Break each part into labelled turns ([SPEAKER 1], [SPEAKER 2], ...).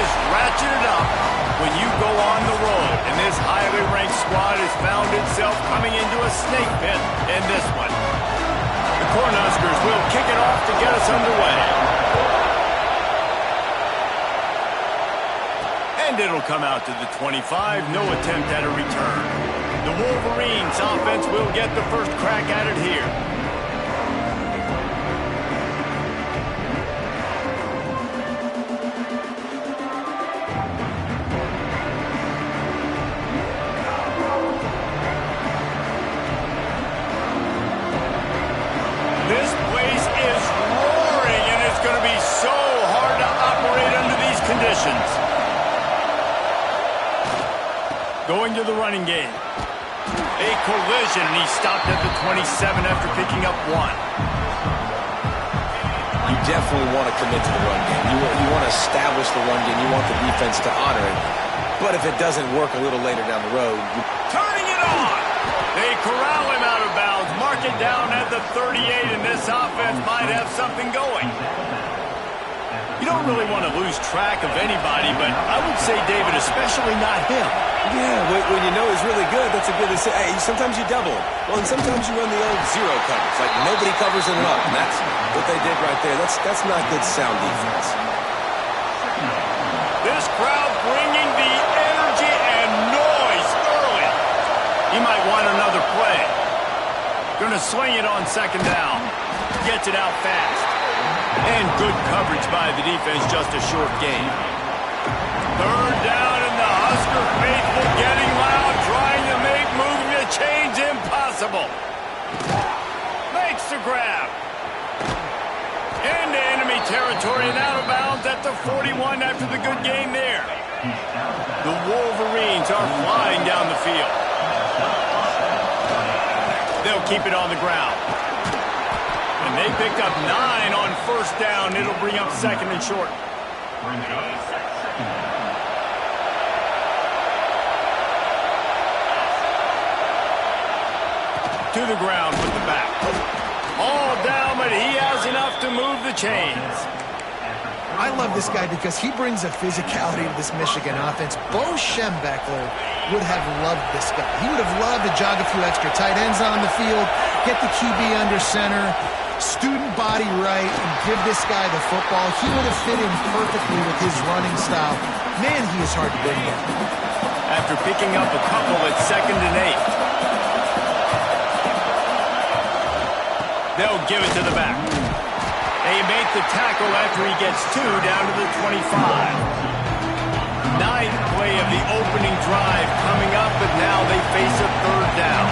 [SPEAKER 1] just ratchet it up when you go on the road. And this highly ranked squad has found itself coming into a snake pit in this one. The Cornhuskers will kick it off to get us underway. And it'll come out to the 25. No attempt at a return. The Wolverines offense will get the first crack at it here. This place is roaring, and it's going to be so hard to operate under these conditions. Going to the running game. A collision, and he stopped at the 27 after picking up 1.
[SPEAKER 2] You definitely want to commit to the run game. You want to establish the run game. You want the defense to honor it. But if it doesn't work a little later down the road...
[SPEAKER 1] Turning it on! They corral him out of bounds. Mark it down at the 38, and this offense might have something going. You don't really want to lose track of anybody, but I would say, David, especially not him.
[SPEAKER 2] Yeah, when you know he's really good, that's a good... Hey, sometimes you double. Well, and sometimes you run the old zero coverage. Like, nobody covers him up, and that's what they did right there. That's not good sound defense.
[SPEAKER 1] This crowd bringing the energy and noise early. He might want another play. Gonna swing it on second down. Gets it out fast. And good coverage by the defense, just a short gain. Third down, and the Husker faithful getting loud, trying to make moving the chains impossible. Makes the grab. Into enemy territory and out of bounds at the 41 after the good game there. The Wolverines are flying down the field. They'll keep it on the ground. And they picked up 9 on first down. It'll bring up second and short. To the ground with the back. All down, but he has enough to move the chains.
[SPEAKER 3] I love this guy because he brings a physicality to this Michigan offense. Bo Schembechler would have loved this guy. He would have loved to jog a few extra tight ends on the field, get the QB under center, student body right, and give this guy the football. He would have fit in perfectly with his running style. Man, he is hard to bring down.
[SPEAKER 1] After picking up a couple at 2nd and 8. They'll give it to the back. They make the tackle after he gets 2 down to the 25. 9th play of the opening drive coming up, but now they face a 3rd down.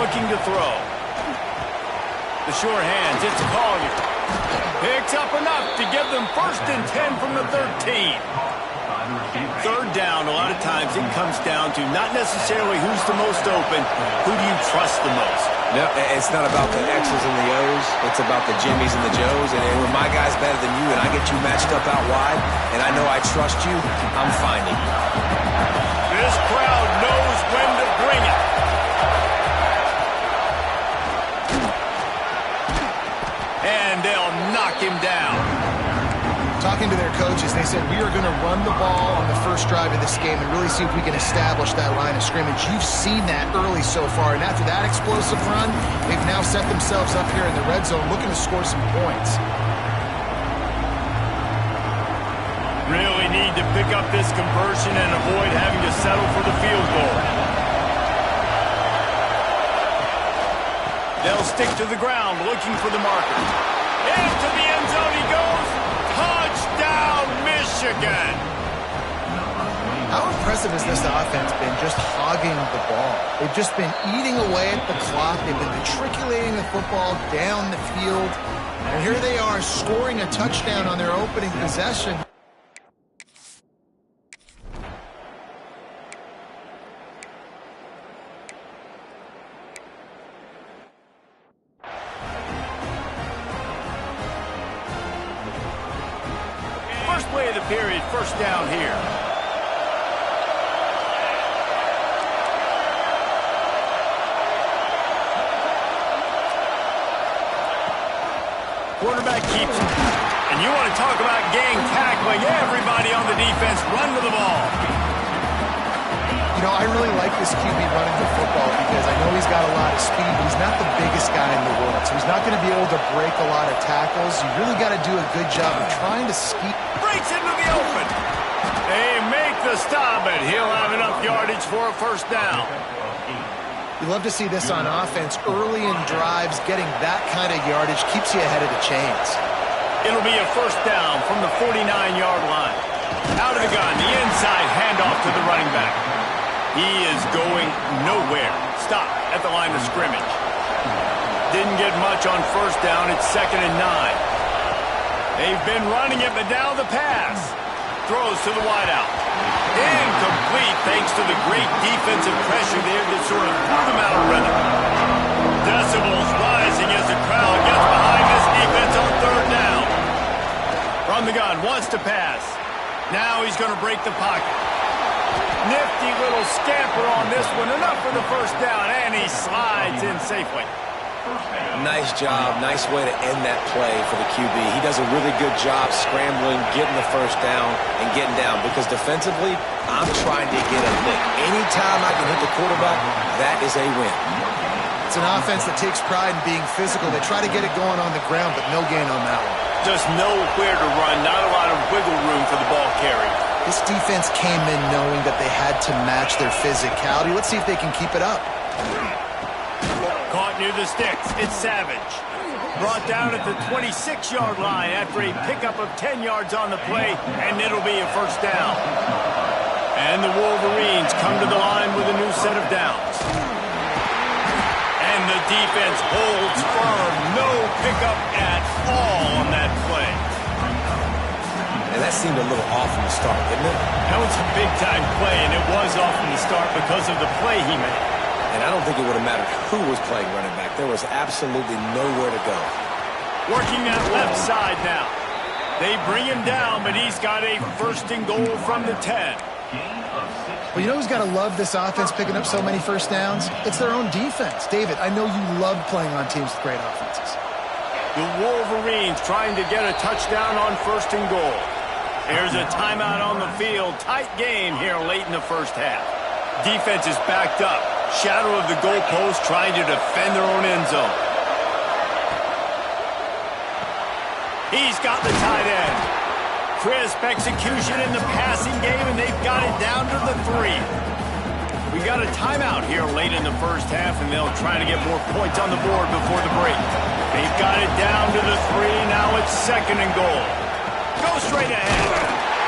[SPEAKER 1] Looking to throw. The sure hands, it's Collier. Picks up enough to give them 1st and 10 from the 13. 3rd down, a lot of times it comes down to not necessarily who's the most open, who do you trust the most?
[SPEAKER 2] No, it's not about the X's and the O's. It's about the Jimmies and the Joes. And when my guy's better than you and I get you matched up out wide and I know I trust you, I'm finding you.
[SPEAKER 1] This crowd knows when to bring it. And they'll knock him down.
[SPEAKER 3] Talking to their coaches, they said, we are going to run the ball on the first drive of this game and really see if we can establish that line of scrimmage. You've seen that early so far, and after that explosive run, they've now set themselves up here in the red zone looking to score some points.
[SPEAKER 1] Really need to pick up this conversion and avoid having to settle for the field goal. They'll stick to the ground looking for the marker. Into the end zone he goes. Touchdown, Michigan!
[SPEAKER 3] How impressive has this offense been just hogging the ball? They've just been eating away at the clock. They've been matriculating the football down the field. And here they are scoring a touchdown on their opening possession.
[SPEAKER 1] First play of the period, first down here. Quarterback keeps it. And you want to talk about gang tackling. Everybody on the defense run with the ball.
[SPEAKER 3] You know, I really like this QB running the football because I know he's got a lot of speed, but he's not the biggest guy in the world. So he's not going to be able to break a lot of tackles. You really got to do a good job of trying to scheme.
[SPEAKER 1] Breaks into the open. They make the stop, and he'll have enough yardage for a first down.
[SPEAKER 3] You love to see this on offense. Early in drives, getting that kind of yardage keeps you ahead of the chains.
[SPEAKER 1] It'll be a first down from the 49-yard line. Out of the gun, the inside handoff to the running back. He is going nowhere. Stop at the line of scrimmage. Didn't get much on first down. It's 2nd and 9. They've been running it, but now the pass. Throws to the wideout. Incomplete thanks to the great defensive pressure there that sort of threw them out of rhythm. Decibels rising as the crowd gets behind this defense on 3rd down. From the gun, wants to pass. Now he's going to break the pocket. Nifty little scamper on this one. Enough for the first down, and he slides in safely.
[SPEAKER 2] Nice job. Nice way to end that play for the QB. He does a really good job scrambling, getting the first down, and getting down. Because defensively, I'm trying to get a lick. Anytime I can hit the quarterback, that is a win.
[SPEAKER 3] It's an offense that takes pride in being physical. They try to get it going on the ground, but no gain on that one.
[SPEAKER 1] Just nowhere to run. Not a lot of wiggle room for the ball carrier.
[SPEAKER 3] This defense came in knowing that they had to match their physicality. Let's see if they can keep it up.
[SPEAKER 1] Caught near the sticks. It's Savage. Brought down at the 26-yard line after a pickup of 10 yards on the play, and it'll be a first down. And the Wolverines come to the line with a new set of downs. And the defense holds firm. No pickup at all on that play.
[SPEAKER 2] And that seemed a little off from the start, didn't it?
[SPEAKER 1] That was a big-time play, and it was off from the start because of the play he made.
[SPEAKER 2] And I don't think it would have mattered who was playing running back. There was absolutely nowhere to go.
[SPEAKER 1] Working that left side now. They bring him down, but he's got a 1st and goal from the 10.
[SPEAKER 3] Well, you know who's got to love this offense picking up so many first downs? It's their own defense. David, I know you love playing on teams with great offenses.
[SPEAKER 1] The Wolverines trying to get a touchdown on 1st and goal. There's a timeout on the field. Tight game here late in the first half. Defense is backed up. Shadow of the goalpost trying to defend their own end zone. He's got the tight end. Crisp execution in the passing game, and they've got it down to the 3. We got a timeout here late in the first half, and they'll try to get more points on the board before the break. They've got it down to the 3. Now it's 2nd and goal. Go straight ahead.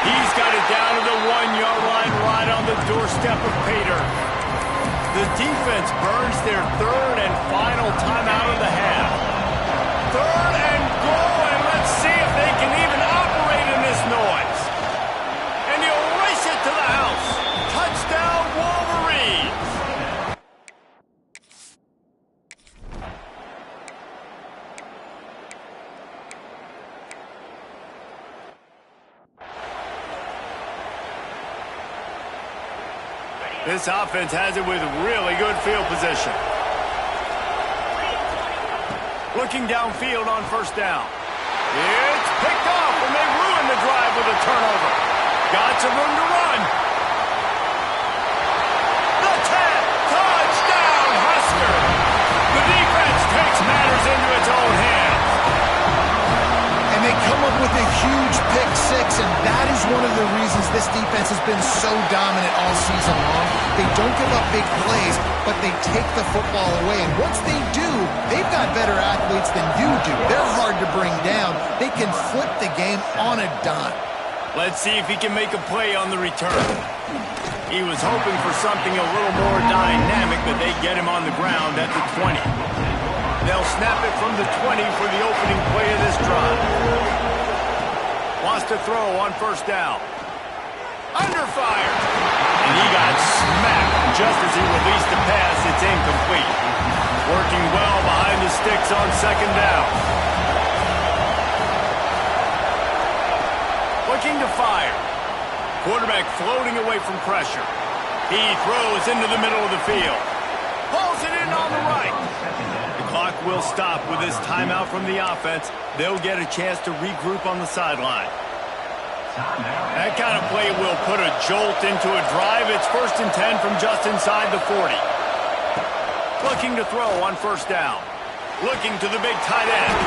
[SPEAKER 1] He's got it down to the 1-yard line right on the doorstep of Pater. The defense burns their 3rd and final timeout of the half. 3rd and goal, and let's see if they can even operate in this noise. And he'll race it to the house. Touchdown, Wolverines. This offense has it with really good field position. Looking downfield on 1st down. It's picked off, and they ruin the drive with a turnover. Got some room to run. The 10, touchdown, Husker. The defense takes matters into its own hands.
[SPEAKER 3] And they come up with a huge pick 6, and that is one of the reasons this defense has been so dominant all season long. They don't give up big plays, but they take the football away. And once they do, they've got better athletes than you do. They're hard to bring down. They can flip the game on a dime.
[SPEAKER 1] Let's see if he can make a play on the return. He was hoping for something a little more dynamic, but they get him on the ground at the 20. They'll snap it from the 20 for the opening play of this drive. Wants to throw on 1st down. Under fire. And he got smacked just as he released the pass. It's incomplete. Working well behind the sticks on 2nd down. Looking to fire. Quarterback floating away from pressure. He throws into the middle of the field. Pulls it in on the right. The clock will stop with this timeout from the offense. They'll get a chance to regroup on the sideline. That kind of play will put a jolt into a drive. It's 1st and 10 from just inside the 40. Looking to throw on 1st down. Looking to the big tight end.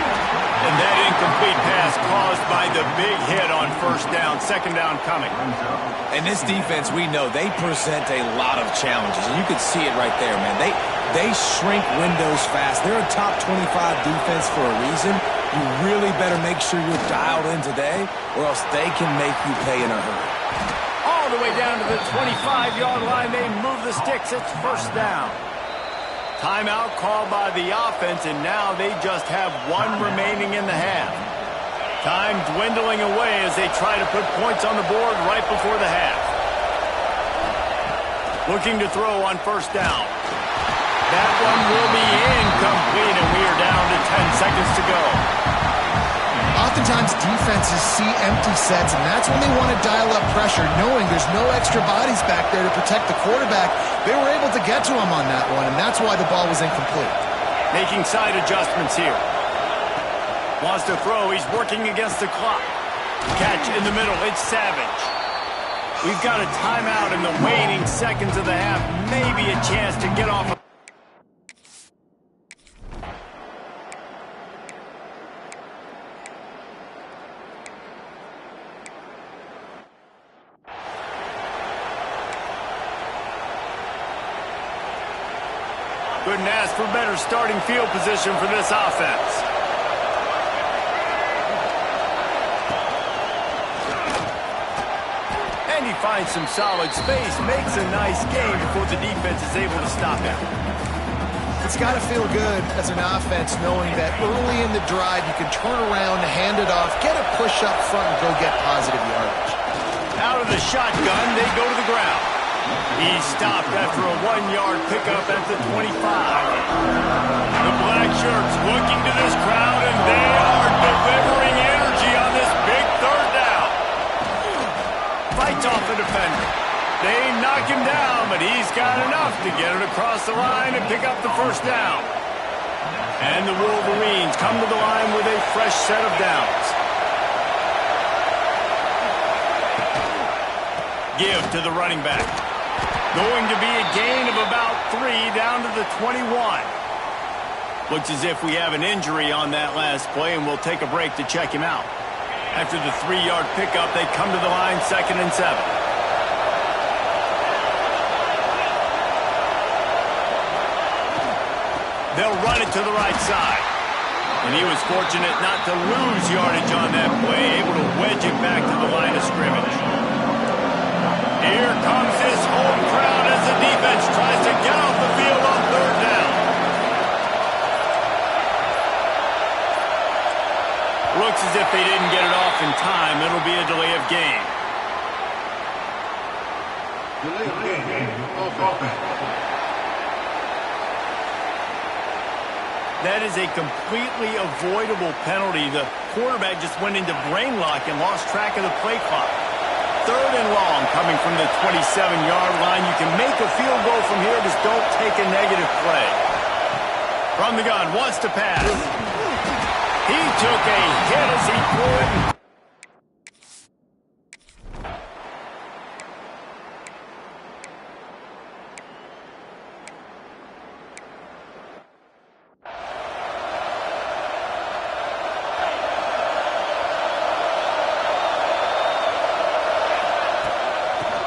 [SPEAKER 1] And that incomplete pass caused by the big hit on 1st down. 2nd down coming.
[SPEAKER 2] And this defense, we know, they present a lot of challenges. And you can see it right there, man. They shrink windows fast. They're a top 25 defense for a reason. You really better make sure you're dialed in today, or else they can make you pay in a hurry.
[SPEAKER 1] All the way down to the 25-yard line. They move the sticks. It's 1st down. Timeout called by the offense, and now they just have 1 remaining in the half. Time dwindling away as they try to put points on the board right before the half. Looking to throw on 1st down. That one will be incomplete, and we are down to 10 seconds to go.
[SPEAKER 3] Oftentimes, defenses see empty sets, and that's when they want to dial up pressure, knowing there's no extra bodies back there to protect the quarterback. They were able to get to him on that one, and that's why the ball was incomplete.
[SPEAKER 1] Making side adjustments here. Wants to throw. He's working against the clock. Catch in the middle. It's Savage. We've got a timeout in the waning seconds of the half. Maybe a chance to get off. Couldn't ask for better starting field position for this offense. And he finds some solid space, makes a nice game before the defense is able to stop him.
[SPEAKER 3] It's got to feel good as an offense knowing that early in the drive you can turn around, hand it off, get a push up front, and go get positive yardage.
[SPEAKER 1] Out of the shotgun, they go to the ground. He stopped after a 1-yard pickup at the 25. The black shirts looking to this crowd, and they are delivering energy on this big 3rd down. Fights off the defender. They knock him down, but he's got enough to get it across the line and pick up the 1st down. And the Wolverines come to the line with a fresh set of downs. Give to the running back. Going to be a gain of about 3 down to the 21. Looks as if we have an injury on that last play, and we'll take a break to check him out. After the 3-yard pickup, they come to the line 2nd and 7. They'll run it to the right side. And he was fortunate not to lose yardage on that play, able to wedge it back to the line of scrimmage. Here comes this home crowd as the defense tries to get off the field on 3rd down. Looks as if they didn't get it off in time. It'll be a delay of game.
[SPEAKER 4] Delay of game. Offense.
[SPEAKER 1] That is a completely avoidable penalty. The quarterback just went into brain lock and lost track of the play clock. 3rd and long coming from the 27-yard line. You can make a field goal from here, just don't take a negative play. From the gun, wants to pass. He took a hit as he threw it.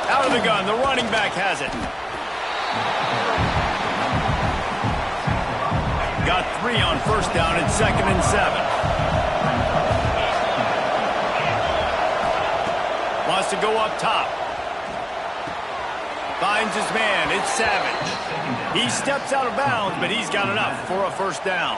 [SPEAKER 1] Out of the gun, the running back has it. Got 3 on 1st down and 2nd and 7. Wants to go up top. Finds his man. It's Savage. He steps out of bounds, but he's got enough for a 1st down.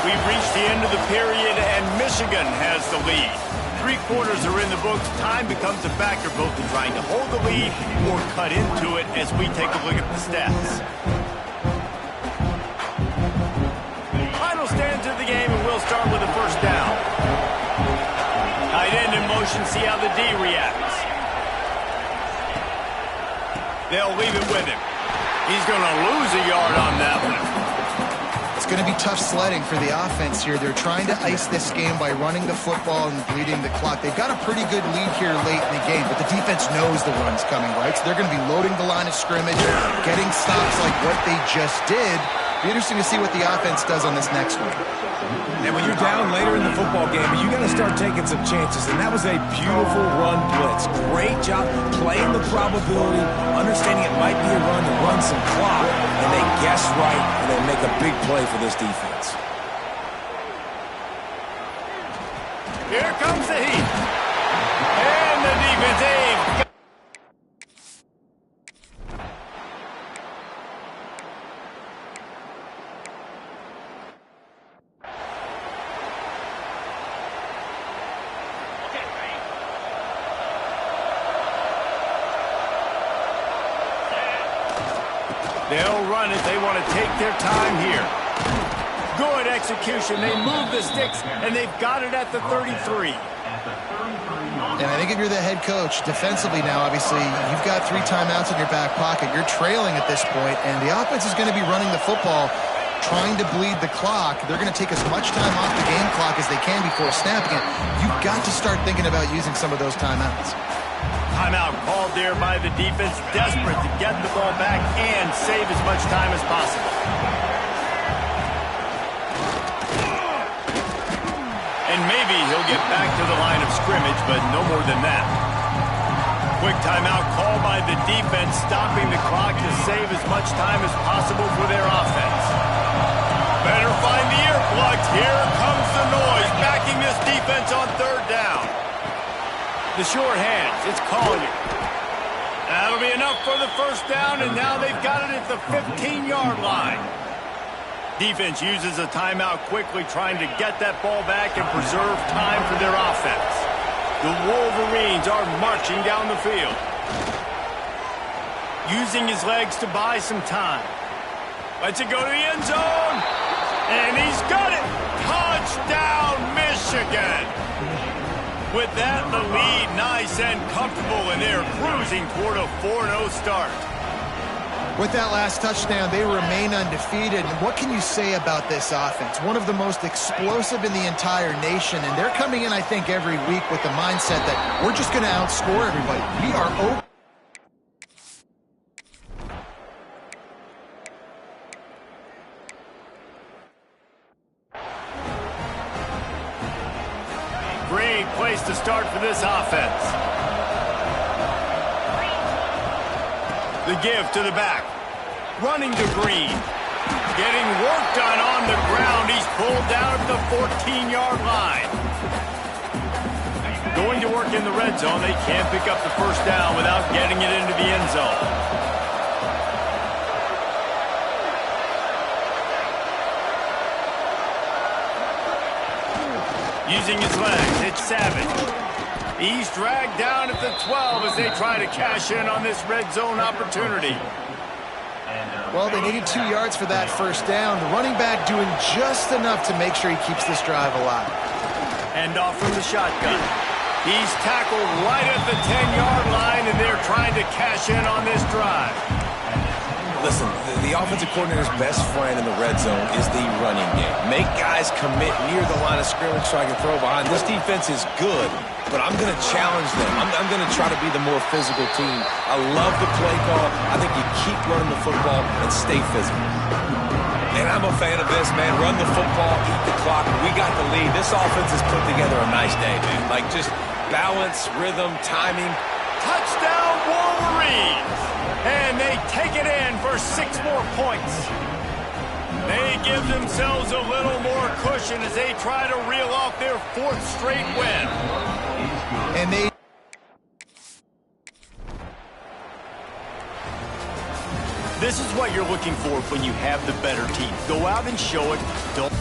[SPEAKER 1] We've reached the end of the period, and Michigan has the lead. 3 quarters are in the books. Time becomes a factor both in trying to hold the lead or cut into it as we take a look at the stats. Final stands of the game, and we'll start with the 1st down. Tight end in motion, see how the D reacts. They'll leave it with him. He's going to lose a yard on that one.
[SPEAKER 3] It's going to be tough sledding for the offense here. They're trying to ice this game by running the football and bleeding the clock. They've got a pretty good lead here late in the game, but the defense knows the run's coming, right? So they're going to be loading the line of scrimmage, getting stops like what they just did. Be interesting to see what the offense does on this next one.
[SPEAKER 2] And when you're down later in the football game, you got to start taking some chances. And that was a beautiful run blitz. Great job playing the probability, understanding it might be a run to run some clock, and they guess right, and they make a big play for this defense.
[SPEAKER 1] Here comes the heat. And the defense aims. They'll run it. They want to take their time here. Good execution. They move the sticks, and they've got it at the 33.
[SPEAKER 3] And I think if you're the head coach, defensively now, obviously, you've got 3 timeouts in your back pocket. You're trailing at this point, and the offense is going to be running the football, trying to bleed the clock. They're going to take as much time off the game clock as they can before snapping it. You've got to start thinking about using some of those timeouts.
[SPEAKER 1] Timeout called there by the defense, desperate to get the ball back and save as much time as possible. And maybe he'll get back to the line of scrimmage, but no more than that. Quick timeout called by the defense, stopping the clock to save as much time as possible for their offense. Better find the earplugs. Here comes the noise, backing this defense on 3rd down. The short hands, it's Collier. That'll be enough for the 1st down, and now they've got it at the 15-yard line. Defense uses a timeout quickly, trying to get that ball back and preserve time for their offense. The Wolverines are marching down the field. Using his legs to buy some time. Lets it go to the end zone. And he's got it. Touchdown, Michigan. With that, the lead nice and comfortable, and they're cruising toward a 4-0 start.
[SPEAKER 3] With that last touchdown, they remain undefeated. And what can you say about this offense? One of the most explosive in the entire nation, and they're coming in, I think, every week with the mindset that we're just going to outscore everybody. We are open.
[SPEAKER 1] Great place to start for this offense. The give to the back. Running to Green. Getting work done on the ground. He's pulled down at the 14-yard line. Going to work in the red zone. They can't pick up the 1st down without getting it into the end zone. Using his legs, it's Savage. He's dragged down at the 12 as they try to cash in on this red zone opportunity.
[SPEAKER 3] Well, they needed 2 yards for that 1st down. The running back doing just enough to make sure he keeps this drive alive.
[SPEAKER 1] Hand off from the shotgun. He's tackled right at the 10-yard line, and they're trying to cash in on this drive.
[SPEAKER 2] Listen, the offensive coordinator's best friend in the red zone is the running game. Make guys commit near the line of scrimmage so I can throw behind. This defense is good, but I'm going to challenge them. I'm going to try to be the more physical team. I love the play call. I think you keep running the football and stay physical. And I'm a fan of this, man. Run the football, eat the clock. We got the lead. This offense has put together a nice day, man. Like just balance, rhythm, timing.
[SPEAKER 1] Touchdown, Wolverines! And they take it in for 6 more points. They give themselves a little more cushion as they try to reel off their 4th straight win.
[SPEAKER 3] And they...
[SPEAKER 1] This is what you're looking for when you have the better team. Go out and show it. Don't...